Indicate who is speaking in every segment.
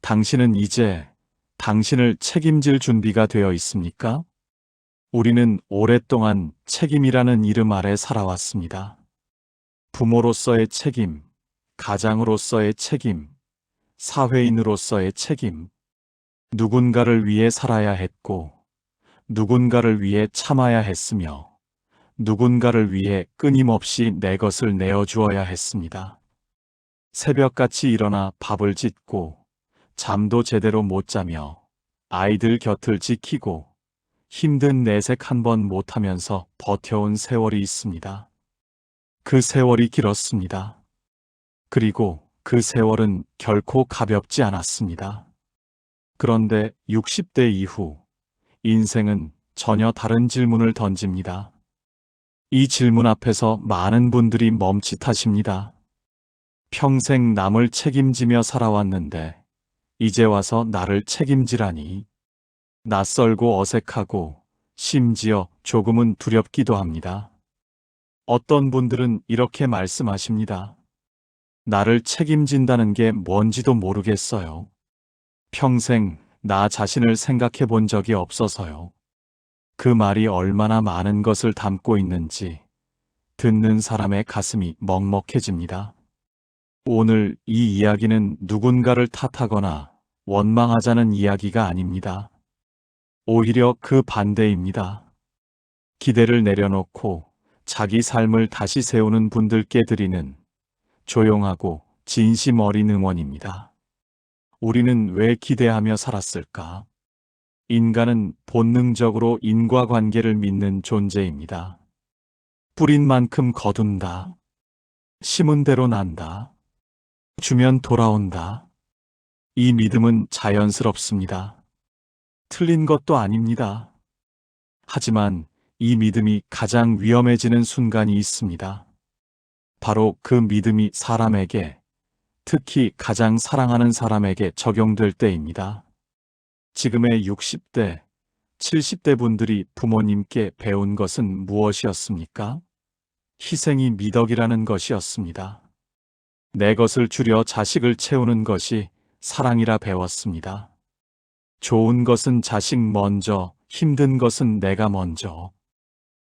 Speaker 1: 당신은 이제 당신을 책임질 준비가 되어 있습니까? 우리는 오랫동안 책임이라는 이름 아래 살아왔습니다. 부모로서의 책임, 가장으로서의 책임, 사회인으로서의 책임, 누군가를 위해 살아야 했고, 누군가를 위해 참아야 했으며, 누군가를 위해 끊임없이 내 것을 내어주어야 했습니다. 새벽같이 일어나 밥을 짓고, 잠도 제대로 못 자며, 아이들 곁을 지키고, 힘든 내색 한 번 못하면서 버텨온 세월이 있습니다. 그 세월이 길었습니다. 그리고 그 세월은 결코 가볍지 않았습니다. 그런데 60대 이후 인생은 전혀 다른 질문을 던집니다. 이 질문 앞에서 많은 분들이 멈칫하십니다. 평생 남을 책임지며 살아왔는데 이제 와서 나를 책임지라니. 낯설고 어색하고 심지어 조금은 두렵기도 합니다. 어떤 분들은 이렇게 말씀하십니다. 나를 책임진다는 게 뭔지도 모르겠어요. 평생 나 자신을 생각해 본 적이 없어서요. 그 말이 얼마나 많은 것을 담고 있는지 듣는 사람의 가슴이 먹먹해집니다. 오늘 이 이야기는 누군가를 탓하거나 원망하자는 이야기가 아닙니다. 오히려 그 반대입니다. 기대를 내려놓고 자기 삶을 다시 세우는 분들께 드리는 조용하고 진심 어린 응원입니다. 우리는 왜 기대하며 살았을까? 인간은 본능적으로 인과관계를 믿는 존재입니다. 뿌린 만큼 거둔다. 심은 대로 난다. 주면 돌아온다. 이 믿음은 자연스럽습니다. 틀린 것도 아닙니다. 하지만 이 믿음이 가장 위험해지는 순간이 있습니다. 바로 그 믿음이 사람에게, 특히 가장 사랑하는 사람에게 적용될 때입니다. 지금의 60대, 70대 분들이 부모님께 배운 것은 무엇이었습니까? 희생이 미덕이라는 것이었습니다. 내 것을 줄여 자식을 채우는 것이 사랑이라 배웠습니다. 좋은 것은 자식 먼저, 힘든 것은 내가 먼저.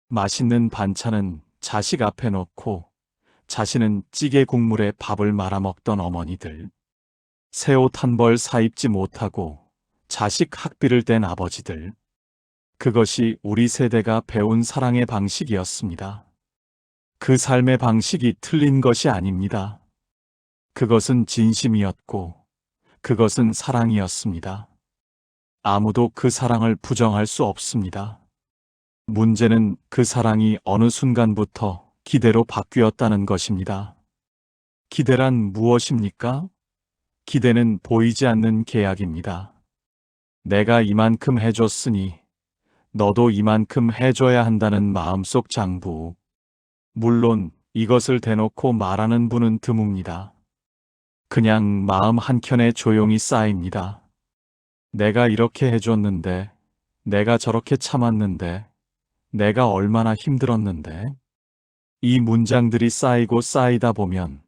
Speaker 1: 맛있는 반찬은 자식 앞에 놓고 자신은 찌개 국물에 밥을 말아 먹던 어머니들. 새 옷 한 벌 사입지 못하고 자식 학비를 댄 아버지들. 그것이 우리 세대가 배운 사랑의 방식이었습니다. 그 삶의 방식이 틀린 것이 아닙니다. 그것은 진심이었고, 그것은 사랑이었습니다. 아무도 그 사랑을 부정할 수 없습니다. 문제는 그 사랑이 어느 순간부터 기대로 바뀌었다는 것입니다. 기대란 무엇입니까? 기대는 보이지 않는 계약입니다. 내가 이만큼 해줬으니 너도 이만큼 해줘야 한다는 마음속 장부. 물론 이것을 대놓고 말하는 분은 드뭅니다. 그냥 마음 한켠에 조용히 쌓입니다. 내가 이렇게 해줬는데, 내가 저렇게 참았는데, 내가 얼마나 힘들었는데. 이 문장들이 쌓이고 쌓이다 보면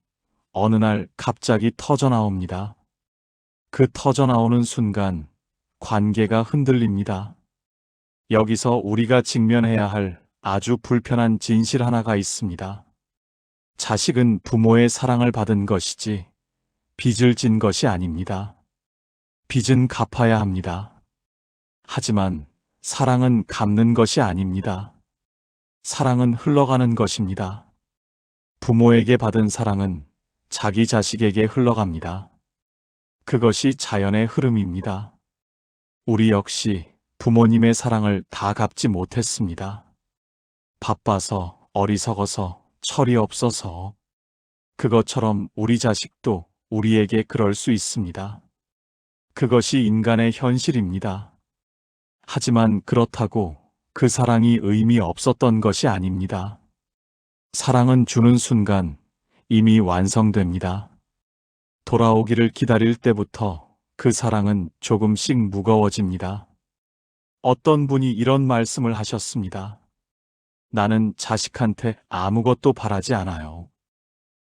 Speaker 1: 어느 날 갑자기 터져나옵니다. 그 터져나오는 순간 관계가 흔들립니다. 여기서 우리가 직면해야 할 아주 불편한 진실 하나가 있습니다. 자식은 부모의 사랑을 받은 것이지 빚을 진 것이 아닙니다. 빚은 갚아야 합니다. 하지만 사랑은 갚는 것이 아닙니다. 사랑은 흘러가는 것입니다. 부모에게 받은 사랑은 자기 자식에게 흘러갑니다. 그것이 자연의 흐름입니다. 우리 역시 부모님의 사랑을 다 갚지 못했습니다. 바빠서, 어리석어서, 철이 없어서. 그것처럼 우리 자식도 우리에게 그럴 수 있습니다. 그것이 인간의 현실입니다. 하지만 그렇다고 그 사랑이 의미 없었던 것이 아닙니다. 사랑은 주는 순간 이미 완성됩니다. 돌아오기를 기다릴 때부터 그 사랑은 조금씩 무거워집니다. 어떤 분이 이런 말씀을 하셨습니다. 나는 자식한테 아무것도 바라지 않아요.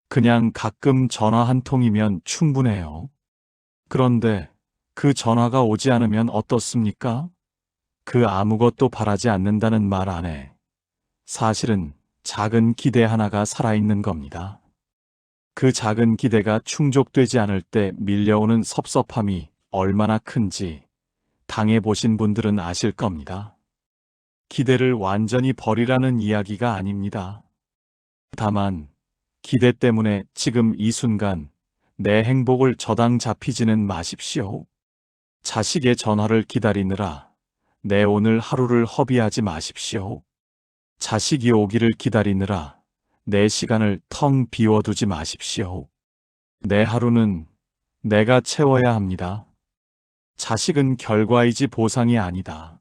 Speaker 1: 그냥 가끔 전화 한 통이면 충분해요. 그런데 그 전화가 오지 않으면 어떻습니까? 그 아무것도 바라지 않는다는 말 안에 사실은 작은 기대 하나가 살아있는 겁니다. 그 작은 기대가 충족되지 않을 때 밀려오는 섭섭함이 얼마나 큰지 당해보신 분들은 아실 겁니다. 기대를 완전히 버리라는 이야기가 아닙니다. 다만 기대 때문에 지금 이 순간 내 행복을 저당 잡히지는 마십시오. 자식의 전화를 기다리느라 내 오늘 하루를 허비하지 마십시오. 자식이 오기를 기다리느라 내 시간을 텅 비워두지 마십시오. 내 하루는 내가 채워야 합니다. 자식은 결과이지 보상이 아니다.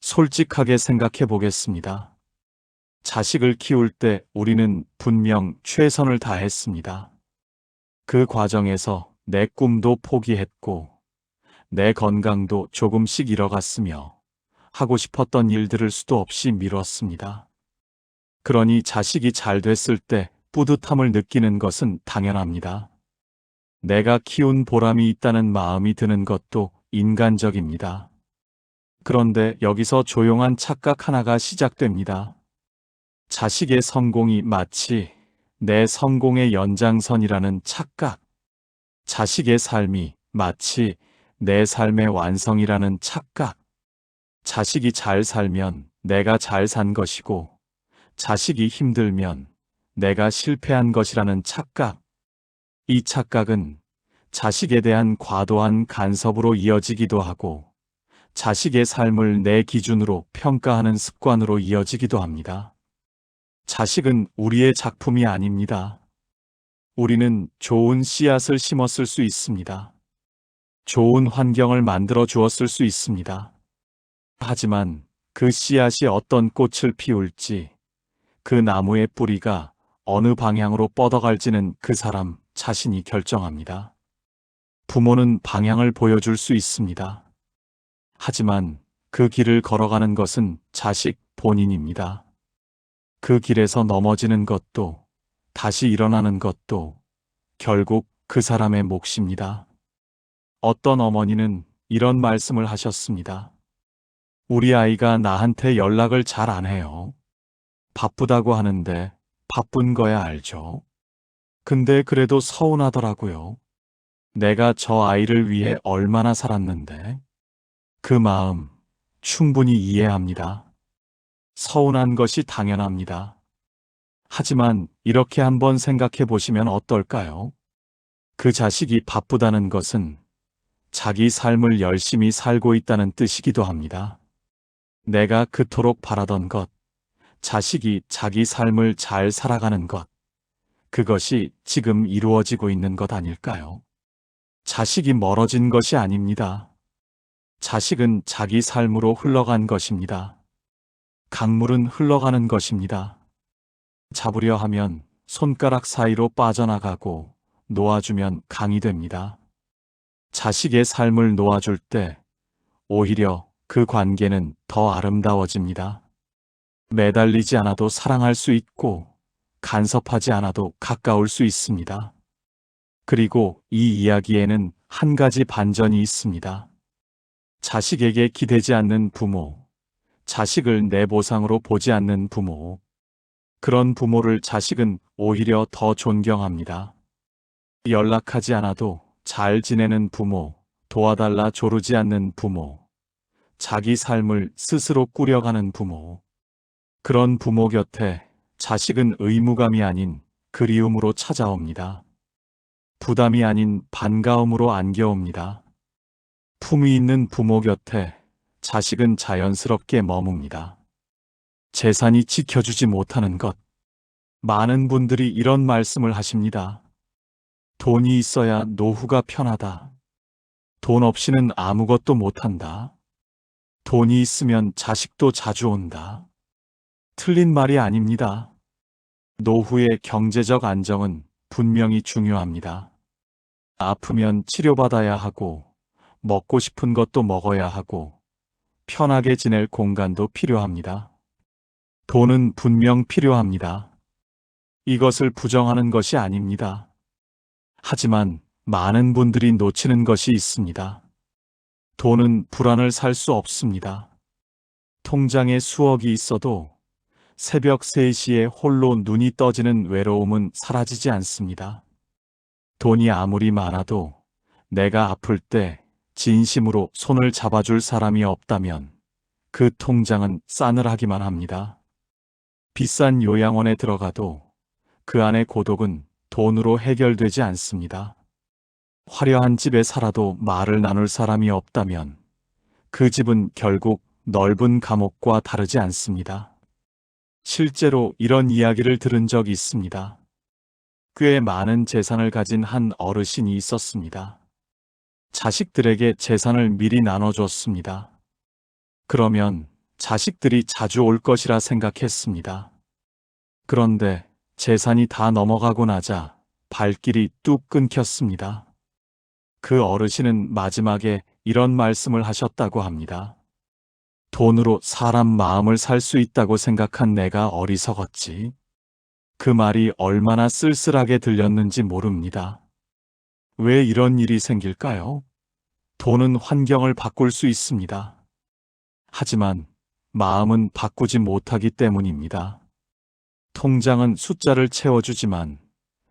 Speaker 1: 솔직하게 생각해 보겠습니다. 자식을 키울 때 우리는 분명 최선을 다했습니다. 그 과정에서 내 꿈도 포기했고, 내 건강도 조금씩 잃어갔으며, 하고 싶었던 일들을 수도 없이 미뤘습니다. 그러니 자식이 잘 됐을 때 뿌듯함을 느끼는 것은 당연합니다. 내가 키운 보람이 있다는 마음이 드는 것도 인간적입니다. 그런데 여기서 조용한 착각 하나가 시작됩니다. 자식의 성공이 마치 내 성공의 연장선이라는 착각. 자식의 삶이 마치 내 삶의 완성이라는 착각. 자식이 잘 살면 내가 잘 산 것이고, 자식이 힘들면 내가 실패한 것이라는 착각. 이 착각은 자식에 대한 과도한 간섭으로 이어지기도 하고, 자식의 삶을 내 기준으로 평가하는 습관으로 이어지기도 합니다. 자식은 우리의 작품이 아닙니다. 우리는 좋은 씨앗을 심었을 수 있습니다. 좋은 환경을 만들어 주었을 수 있습니다. 하지만 그 씨앗이 어떤 꽃을 피울지, 그 나무의 뿌리가 어느 방향으로 뻗어갈지는 그 사람 자신이 결정합니다. 부모는 방향을 보여줄 수 있습니다. 하지만 그 길을 걸어가는 것은 자식 본인입니다. 그 길에서 넘어지는 것도, 다시 일어나는 것도 결국 그 사람의 몫입니다. 어떤 어머니는 이런 말씀을 하셨습니다. 우리 아이가 나한테 연락을 잘 안 해요. 바쁘다고 하는데 바쁜 거야 알죠. 근데 그래도 서운하더라고요. 내가 저 아이를 위해 얼마나 살았는데. 그 마음 충분히 이해합니다. 서운한 것이 당연합니다. 하지만 이렇게 한번 생각해 보시면 어떨까요? 그 자식이 바쁘다는 것은 자기 삶을 열심히 살고 있다는 뜻이기도 합니다. 내가 그토록 바라던 것, 자식이 자기 삶을 잘 살아가는 것, 그것이 지금 이루어지고 있는 것 아닐까요? 자식이 멀어진 것이 아닙니다. 자식은 자기 삶으로 흘러간 것입니다. 강물은 흘러가는 것입니다. 잡으려 하면 손가락 사이로 빠져나가고 놓아주면 강이 됩니다. 자식의 삶을 놓아줄 때 오히려 그 관계는 더 아름다워집니다. 매달리지 않아도 사랑할 수 있고 간섭하지 않아도 가까울 수 있습니다. 그리고 이 이야기에는 한 가지 반전이 있습니다. 자식에게 기대지 않는 부모, 자식을 내 보상으로 보지 않는 부모, 그런 부모를 자식은 오히려 더 존경합니다. 연락하지 않아도 잘 지내는 부모, 도와달라 조르지 않는 부모, 자기 삶을 스스로 꾸려가는 부모, 그런 부모 곁에 자식은 의무감이 아닌 그리움으로 찾아옵니다. 부담이 아닌 반가움으로 안겨옵니다. 품위 있는 부모 곁에 자식은 자연스럽게 머뭅니다. 재산이 지켜주지 못하는 것. 많은 분들이 이런 말씀을 하십니다. 돈이 있어야 노후가 편하다. 돈 없이는 아무것도 못한다. 돈이 있으면 자식도 자주 온다. 틀린 말이 아닙니다. 노후의 경제적 안정은 분명히 중요합니다. 아프면 치료받아야 하고, 먹고 싶은 것도 먹어야 하고, 편하게 지낼 공간도 필요합니다. 돈은 분명 필요합니다. 이것을 부정하는 것이 아닙니다. 하지만 많은 분들이 놓치는 것이 있습니다. 돈은 불안을 살 수 없습니다. 통장에 수억이 있어도 새벽 3시에 홀로 눈이 떠지는 외로움은 사라지지 않습니다. 돈이 아무리 많아도 내가 아플 때 진심으로 손을 잡아줄 사람이 없다면 그 통장은 싸늘하기만 합니다. 비싼 요양원에 들어가도 그 안의 고독은 돈으로 해결되지 않습니다. 화려한 집에 살아도 말을 나눌 사람이 없다면 그 집은 결국 넓은 감옥과 다르지 않습니다. 실제로 이런 이야기를 들은 적이 있습니다. 꽤 많은 재산을 가진 한 어르신이 있었습니다. 자식들에게 재산을 미리 나눠줬습니다. 그러면 자식들이 자주 올 것이라 생각했습니다. 그런데 재산이 다 넘어가고 나자 발길이 뚝 끊겼습니다. 그 어르신은 마지막에 이런 말씀을 하셨다고 합니다. 돈으로 사람 마음을 살 수 있다고 생각한 내가 어리석었지. 그 말이 얼마나 쓸쓸하게 들렸는지 모릅니다. 왜 이런 일이 생길까요? 돈은 환경을 바꿀 수 있습니다. 하지만 마음은 바꾸지 못하기 때문입니다. 통장은 숫자를 채워주지만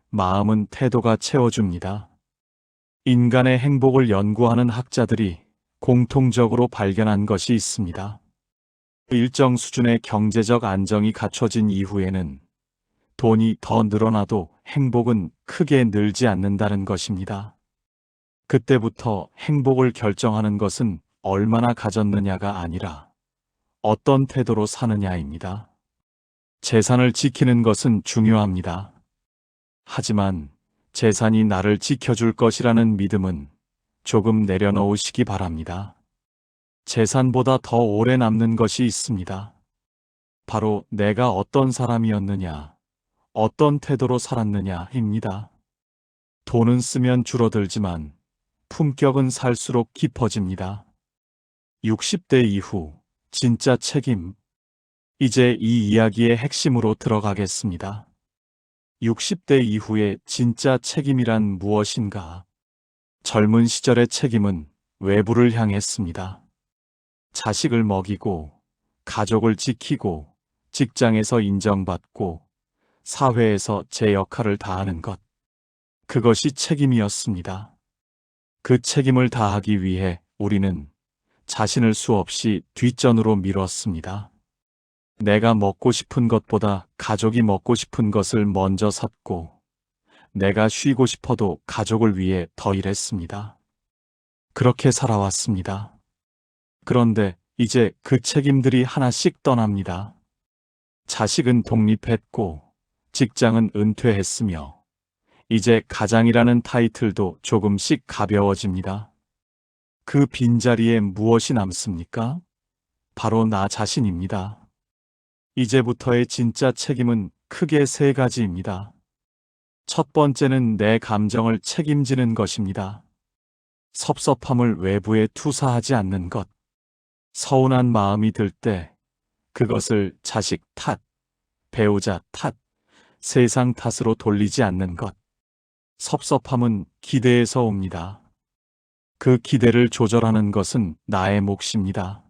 Speaker 1: 마음은 태도가 채워줍니다. 인간의 행복을 연구하는 학자들이 공통적으로 발견한 것이 있습니다. 일정 수준의 경제적 안정이 갖춰진 이후에는 돈이 더 늘어나도 행복은 크게 늘지 않는다는 것입니다. 그때부터 행복을 결정하는 것은 얼마나 가졌느냐가 아니라 어떤 태도로 사느냐입니다. 재산을 지키는 것은 중요합니다. 하지만 재산이 나를 지켜줄 것이라는 믿음은 조금 내려놓으시기 바랍니다. 재산보다 더 오래 남는 것이 있습니다. 바로 내가 어떤 사람이었느냐, 어떤 태도로 살았느냐입니다. 돈은 쓰면 줄어들지만 품격은 살수록 깊어집니다. 60대 이후 진짜 책임. 이제 이 이야기의 핵심으로 들어가겠습니다. 60대 이후의 진짜 책임이란 무엇인가? 젊은 시절의 책임은 외부를 향했습니다. 자식을 먹이고, 가족을 지키고, 직장에서 인정받고, 사회에서 제 역할을 다하는 것. 그것이 책임이었습니다. 그 책임을 다하기 위해 우리는 자신을 수없이 뒷전으로 미뤘습니다. 내가 먹고 싶은 것보다 가족이 먹고 싶은 것을 먼저 샀고, 내가 쉬고 싶어도 가족을 위해 더 일했습니다. 그렇게 살아왔습니다. 그런데 이제 그 책임들이 하나씩 떠납니다. 자식은 독립했고, 직장은 은퇴했으며, 이제 가장이라는 타이틀도 조금씩 가벼워집니다. 그 빈자리에 무엇이 남습니까? 바로 나 자신입니다. 이제부터의 진짜 책임은 크게 3가지입니다. 첫 번째는 내 감정을 책임지는 것입니다. 섭섭함을 외부에 투사하지 않는 것. 서운한 마음이 들 때 그것을 자식 탓, 배우자 탓, 세상 탓으로 돌리지 않는 것. 섭섭함은 기대에서 옵니다. 그 기대를 조절하는 것은 나의 몫입니다.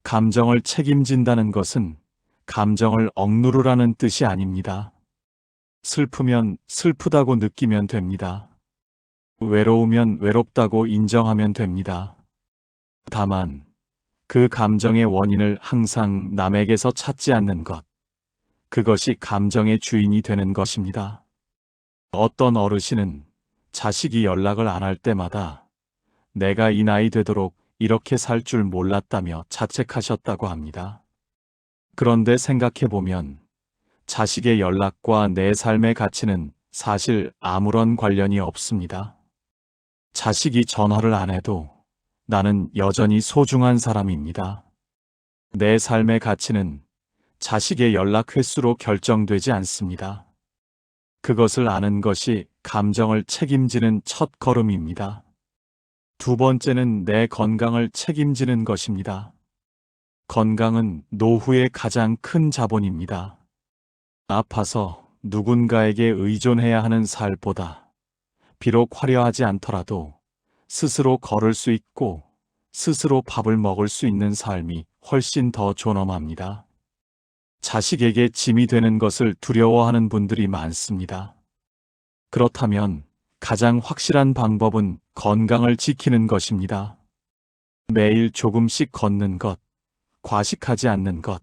Speaker 1: 감정을 책임진다는 것은 감정을 억누르라는 뜻이 아닙니다. 슬프면 슬프다고 느끼면 됩니다. 외로우면 외롭다고 인정하면 됩니다. 다만 그 감정의 원인을 항상 남에게서 찾지 않는 것. 그것이 감정의 주인이 되는 것입니다. 어떤 어르신은 자식이 연락을 안 할 때마다 내가 이 나이 되도록 이렇게 살 줄 몰랐다며 자책하셨다고 합니다. 그런데 생각해보면 자식의 연락과 내 삶의 가치는 사실 아무런 관련이 없습니다. 자식이 전화를 안 해도 나는 여전히 소중한 사람입니다. 내 삶의 가치는 자식의 연락 횟수로 결정되지 않습니다. 그것을 아는 것이 감정을 책임지는 첫 걸음입니다. 두 번째는 내 건강을 책임지는 것입니다. 건강은 노후의 가장 큰 자본입니다. 아파서 누군가에게 의존해야 하는 살보다 비록 화려하지 않더라도 스스로 걸을 수 있고 스스로 밥을 먹을 수 있는 삶이 훨씬 더 존엄합니다. 자식에게 짐이 되는 것을 두려워하는 분들이 많습니다. 그렇다면 가장 확실한 방법은 건강을 지키는 것입니다. 매일 조금씩 걷는 것, 과식하지 않는 것,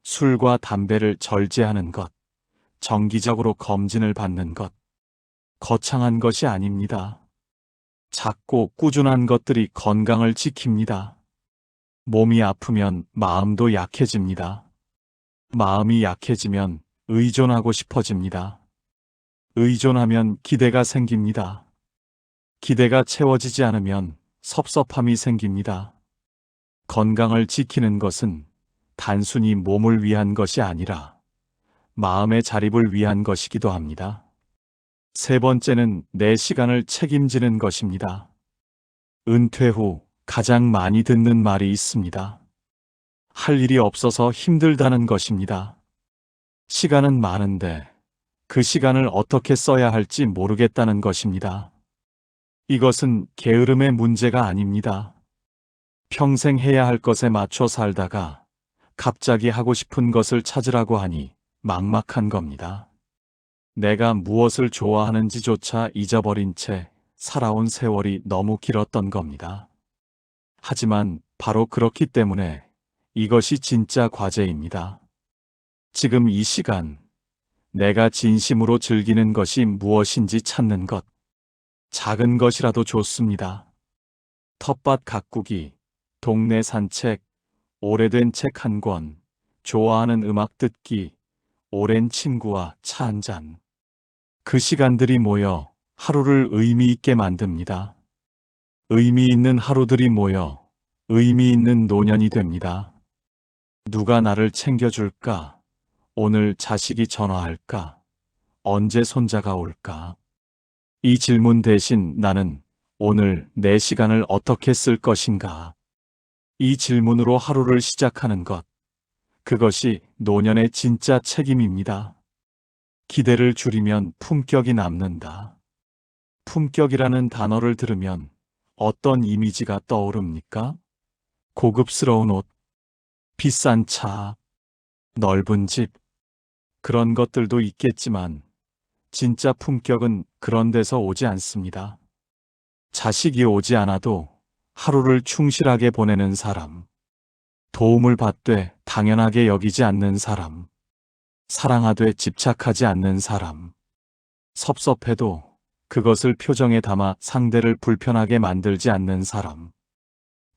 Speaker 1: 술과 담배를 절제하는 것, 정기적으로 검진을 받는 것, 거창한 것이 아닙니다. 작고 꾸준한 것들이 건강을 지킵니다. 몸이 아프면 마음도 약해집니다. 마음이 약해지면 의존하고 싶어집니다. 의존하면 기대가 생깁니다. 기대가 채워지지 않으면 섭섭함이 생깁니다. 건강을 지키는 것은 단순히 몸을 위한 것이 아니라 마음의 자립을 위한 것이기도 합니다. 세 번째는 내 시간을 책임지는 것입니다. 은퇴 후 가장 많이 듣는 말이 있습니다. 할 일이 없어서 힘들다는 것입니다. 시간은 많은데 그 시간을 어떻게 써야 할지 모르겠다는 것입니다. 이것은 게으름의 문제가 아닙니다. 평생 해야 할 것에 맞춰 살다가 갑자기 하고 싶은 것을 찾으라고 하니 막막한 겁니다. 내가 무엇을 좋아하는지조차 잊어버린 채 살아온 세월이 너무 길었던 겁니다. 하지만 바로 그렇기 때문에 이것이 진짜 과제입니다. 지금 이 시간, 내가 진심으로 즐기는 것이 무엇인지 찾는 것. 작은 것이라도 좋습니다. 텃밭 가꾸기, 동네 산책, 오래된 책 한 권, 좋아하는 음악 듣기, 오랜 친구와 차 한 잔. 그 시간들이 모여 하루를 의미 있게 만듭니다. 의미 있는 하루들이 모여 의미 있는 노년이 됩니다. 누가 나를 챙겨줄까? 오늘 자식이 전화할까? 언제 손자가 올까? 이 질문 대신 나는 오늘 내 시간을 어떻게 쓸 것인가? 이 질문으로 하루를 시작하는 것. 그것이 노년의 진짜 책임입니다. 기대를 줄이면 품격이 남는다. 품격이라는 단어를 들으면 어떤 이미지가 떠오릅니까? 고급스러운 옷, 비싼 차, 넓은 집, 그런 것들도 있겠지만 진짜 품격은 그런 데서 오지 않습니다. 자식이 오지 않아도 하루를 충실하게 보내는 사람, 도움을 받되 당연하게 여기지 않는 사람, 사랑하되 집착하지 않는 사람, 섭섭해도 그것을 표정에 담아 상대를 불편하게 만들지 않는 사람,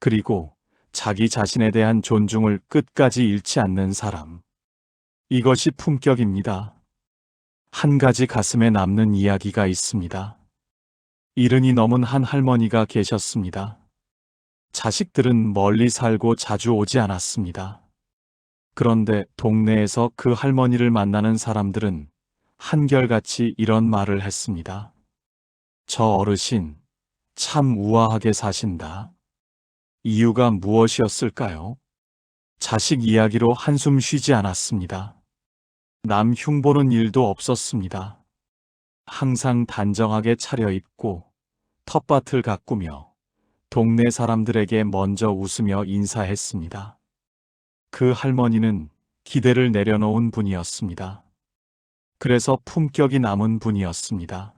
Speaker 1: 그리고 자기 자신에 대한 존중을 끝까지 잃지 않는 사람. 이것이 품격입니다. 한 가지 가슴에 남는 이야기가 있습니다. 70이 넘은 한 할머니가 계셨습니다. 자식들은 멀리 살고 자주 오지 않았습니다. 그런데 동네에서 그 할머니를 만나는 사람들은 한결같이 이런 말을 했습니다. 저 어르신, 참 우아하게 사신다. 이유가 무엇이었을까요? 자식 이야기로 한숨 쉬지 않았습니다. 남 흉보는 일도 없었습니다. 항상 단정하게 차려입고 텃밭을 가꾸며 동네 사람들에게 먼저 웃으며 인사했습니다. 그 할머니는 기대를 내려놓은 분이었습니다. 그래서 품격이 남은 분이었습니다.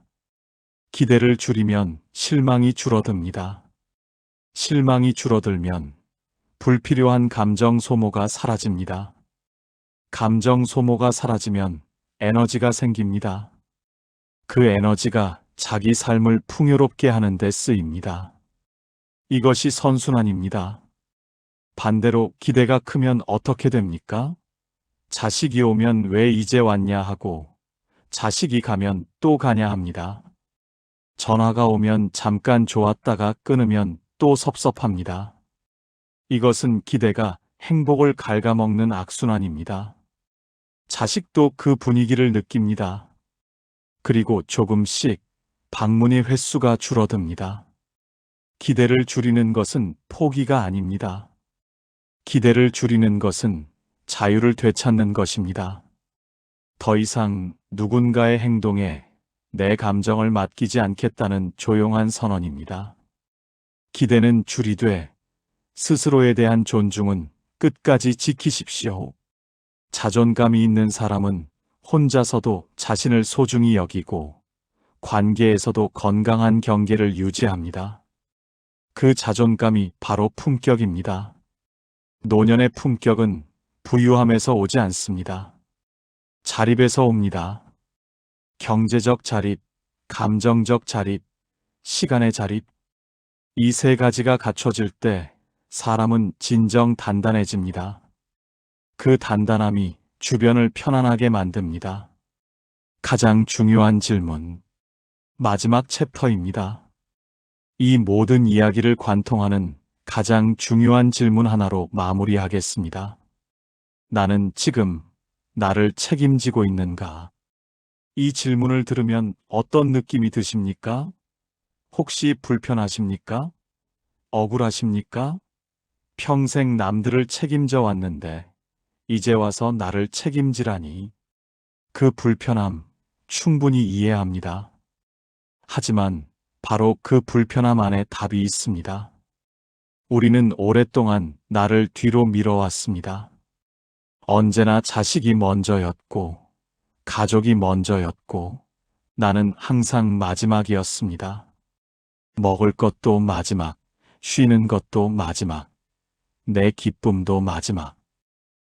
Speaker 1: 기대를 줄이면 실망이 줄어듭니다. 실망이 줄어들면 불필요한 감정 소모가 사라집니다. 감정 소모가 사라지면 에너지가 생깁니다. 그 에너지가 자기 삶을 풍요롭게 하는 데 쓰입니다. 이것이 선순환입니다. 반대로 기대가 크면 어떻게 됩니까? 자식이 오면 왜 이제 왔냐 하고 자식이 가면 또 가냐 합니다. 전화가 오면 잠깐 좋았다가 끊으면 또 섭섭합니다. 이것은 기대가 행복을 갉아먹는 악순환입니다. 자식도 그 분위기를 느낍니다. 그리고 조금씩 방문의 횟수가 줄어듭니다. 기대를 줄이는 것은 포기가 아닙니다. 기대를 줄이는 것은 자유를 되찾는 것입니다. 더 이상 누군가의 행동에 내 감정을 맡기지 않겠다는 조용한 선언입니다. 기대는 줄이되 스스로에 대한 존중은 끝까지 지키십시오. 자존감이 있는 사람은 혼자서도 자신을 소중히 여기고 관계에서도 건강한 경계를 유지합니다. 그 자존감이 바로 품격입니다. 노년의 품격은 부유함에서 오지 않습니다. 자립에서 옵니다. 경제적 자립, 감정적 자립, 시간의 자립. 이 세 가지가 갖춰질 때 사람은 진정 단단해집니다. 그 단단함이 주변을 편안하게 만듭니다. 가장 중요한 질문. 마지막 챕터입니다. 이 모든 이야기를 관통하는 가장 중요한 질문 하나로 마무리하겠습니다. 나는 지금 나를 책임지고 있는가? 이 질문을 들으면 어떤 느낌이 드십니까? 혹시 불편하십니까? 억울하십니까? 평생 남들을 책임져 왔는데 이제 와서 나를 책임지라니. 그 불편함 충분히 이해합니다. 하지만 바로 그 불편함 안에 답이 있습니다. 우리는 오랫동안 나를 뒤로 밀어왔습니다. 언제나 자식이 먼저였고, 가족이 먼저였고, 나는 항상 마지막이었습니다. 먹을 것도 마지막, 쉬는 것도 마지막, 내 기쁨도 마지막.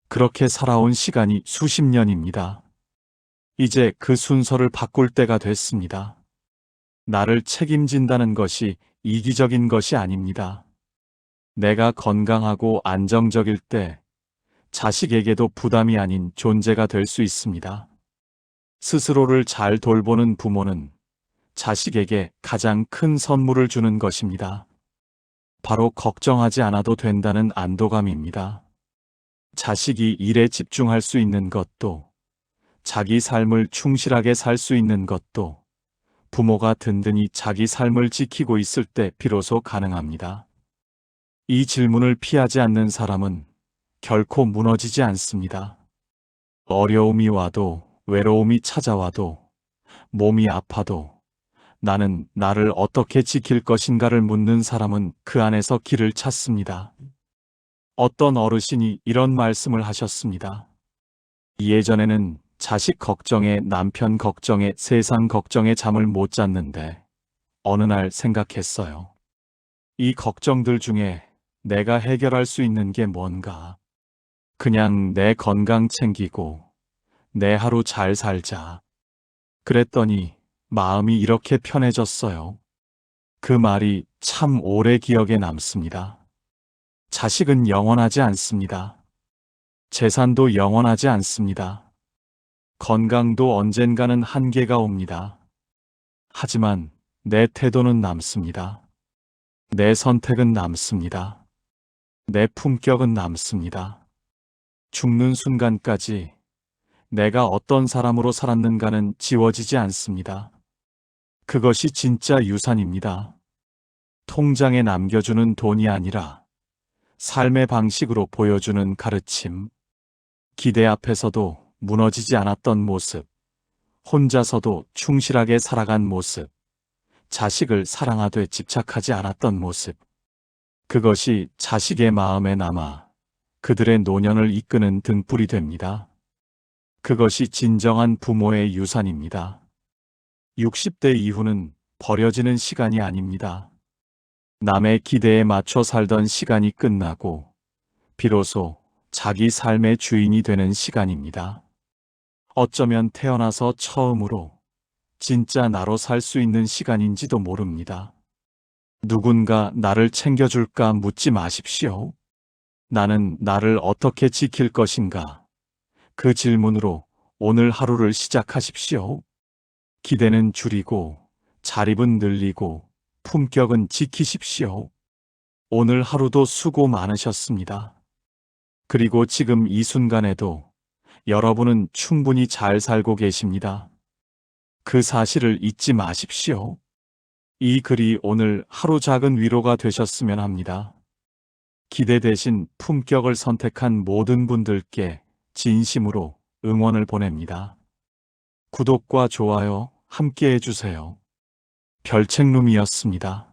Speaker 1: 그렇게 살아온 시간이 수십 년입니다. 이제 그 순서를 바꿀 때가 됐습니다. 나를 책임진다는 것이 이기적인 것이 아닙니다. 내가 건강하고 안정적일 때 자식에게도 부담이 아닌 존재가 될 수 있습니다. 스스로를 잘 돌보는 부모는 자식에게 가장 큰 선물을 주는 것입니다. 바로 걱정하지 않아도 된다는 안도감입니다. 자식이 일에 집중할 수 있는 것도, 자기 삶을 충실하게 살 수 있는 것도 부모가 든든히 자기 삶을 지키고 있을 때 비로소 가능합니다. 이 질문을 피하지 않는 사람은 결코 무너지지 않습니다. 어려움이 와도, 외로움이 찾아와도, 몸이 아파도 나는 나를 어떻게 지킬 것인가를 묻는 사람은 그 안에서 길을 찾습니다. 어떤 어르신이 이런 말씀을 하셨습니다. 예전에는 자식 걱정에, 남편 걱정에, 세상 걱정에 잠을 못 잤는데 어느 날 생각했어요. 이 걱정들 중에 내가 해결할 수 있는 게 뭔가? 그냥 내 건강 챙기고 내 하루 잘 살자. 그랬더니 마음이 이렇게 편해졌어요. 그 말이 참 오래 기억에 남습니다. 자식은 영원하지 않습니다. 재산도 영원하지 않습니다. 건강도 언젠가는 한계가 옵니다. 하지만 내 태도는 남습니다. 내 선택은 남습니다. 내 품격은 남습니다. 죽는 순간까지 내가 어떤 사람으로 살았는가는 지워지지 않습니다. 그것이 진짜 유산입니다. 통장에 남겨주는 돈이 아니라 삶의 방식으로 보여주는 가르침. 기대 앞에서도 무너지지 않았던 모습, 혼자서도 충실하게 살아간 모습, 자식을 사랑하되 집착하지 않았던 모습. 그것이 자식의 마음에 남아 그들의 노년을 이끄는 등불이 됩니다. 그것이 진정한 부모의 유산입니다. 60대 이후는 버려지는 시간이 아닙니다. 남의 기대에 맞춰 살던 시간이 끝나고 비로소 자기 삶의 주인이 되는 시간입니다. 어쩌면 태어나서 처음으로 진짜 나로 살 수 있는 시간인지도 모릅니다. 누군가 나를 챙겨줄까 묻지 마십시오. 나는 나를 어떻게 지킬 것인가? 그 질문으로 오늘 하루를 시작하십시오. 기대는 줄이고, 자립은 늘리고, 품격은 지키십시오. 오늘 하루도 수고 많으셨습니다. 그리고 지금 이 순간에도 여러분은 충분히 잘 살고 계십니다. 그 사실을 잊지 마십시오. 이 글이 오늘 하루 작은 위로가 되셨으면 합니다. 기대 대신 품격을 선택한 모든 분들께 진심으로 응원을 보냅니다. 구독과 좋아요 함께 해주세요. 별책룸이었습니다.